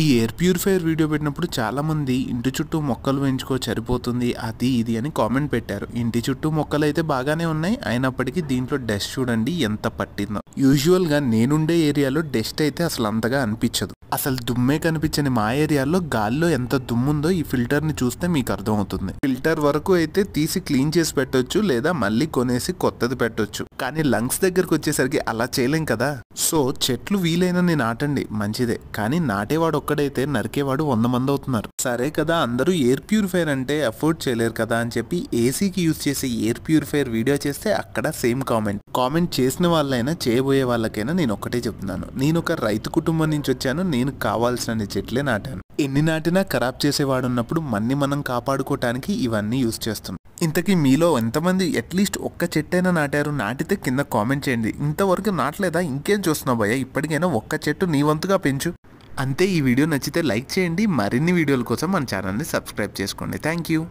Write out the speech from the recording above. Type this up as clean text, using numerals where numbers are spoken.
ఈ air purifier video పెట్టినప్పుడు చాలామంది ఇంటి చుట్టూ మొక్కలు పెంచుకో సరిపోతుంది అది ఇది అని కామెంట్ పెట్టారు. ఇంటి చుట్టూ మొక్కలు అయితే బాగానే ఉన్నాయి, అయినప్పటికీ దీంట్లో డస్ట్ చూడండి ఎంత పట్టిందో. యూజువల్గా నేనుండే ఏరియాలో డస్ట్ అయితే అసలు అంతగా అనిపించదు. అసలు దుమ్మే కనిపించని మా ఏరియాలో గాల్లో ఎంత దుమ్ముందో ఈ ఫిల్టర్ని చూస్తే మీకు అర్థమవుతుంది. ఫిల్టర్ వరకు అయితే తీసి క్లీన్ చేసి పెట్టొచ్చు, లేదా మళ్ళీ కొనేసి కొత్తది పెట్టొచ్చు. కానీ లంగ్స్ దగ్గరకు వచ్చేసరికి అలా చేయలేం కదా. సో చెట్లు వీలైనన్ని నాటండి, మంచిదే. కానీ నాటేవాడు ఒక్కడైతే నరికేవాడు 100 మంది అవుతున్నారు. సరే కదా, అందరూ ఎయిర్ ప్యూరిఫైయర్ అంటే అఫోర్డ్ చేయలేరు కదా అని చెప్పి ఏసీకి యూజ్ చేసే ఎయిర్ ప్యూరిఫైయర్ వీడియో చేస్తే అక్కడ సేమ్ కామెంట్ చేసిన వాళ్ళైనా చేయబోయే వాళ్ళకైనా నేను ఒక్కటే చెప్తున్నాను. నేను ఒక రైతు కుటుంబం నుంచి వచ్చాను, నేను కావాల్సిన చెట్లే నాటాను. ఎన్ని నాటినా ఖరాబ్ చేసేవాడు ఉన్నప్పుడు మన్ని మనం కాపాడుకోవటానికి ఇవన్నీ యూజ్ చేస్తున్నాం. ఇంతకీ మీలో ఎంతమంది అట్లీస్ట్ ఒక్క చెట్టైనా నాటారు? నాటితే కింద కామెంట్ చేయండి. ఇంతవరకు నాటలేదా? ఇంకేం చూస్తున్నావు భయ్యా? ఇప్పటికైనా ఒక్క చెట్టు నీ వంతుగా పెంచు. అంతే. ఈ వీడియో నచ్చితే లైక్ చేయండి. మరిన్ని వీడియోల కోసం మన ఛానల్ని సబ్స్క్రైబ్ చేసుకోండి. Thank you.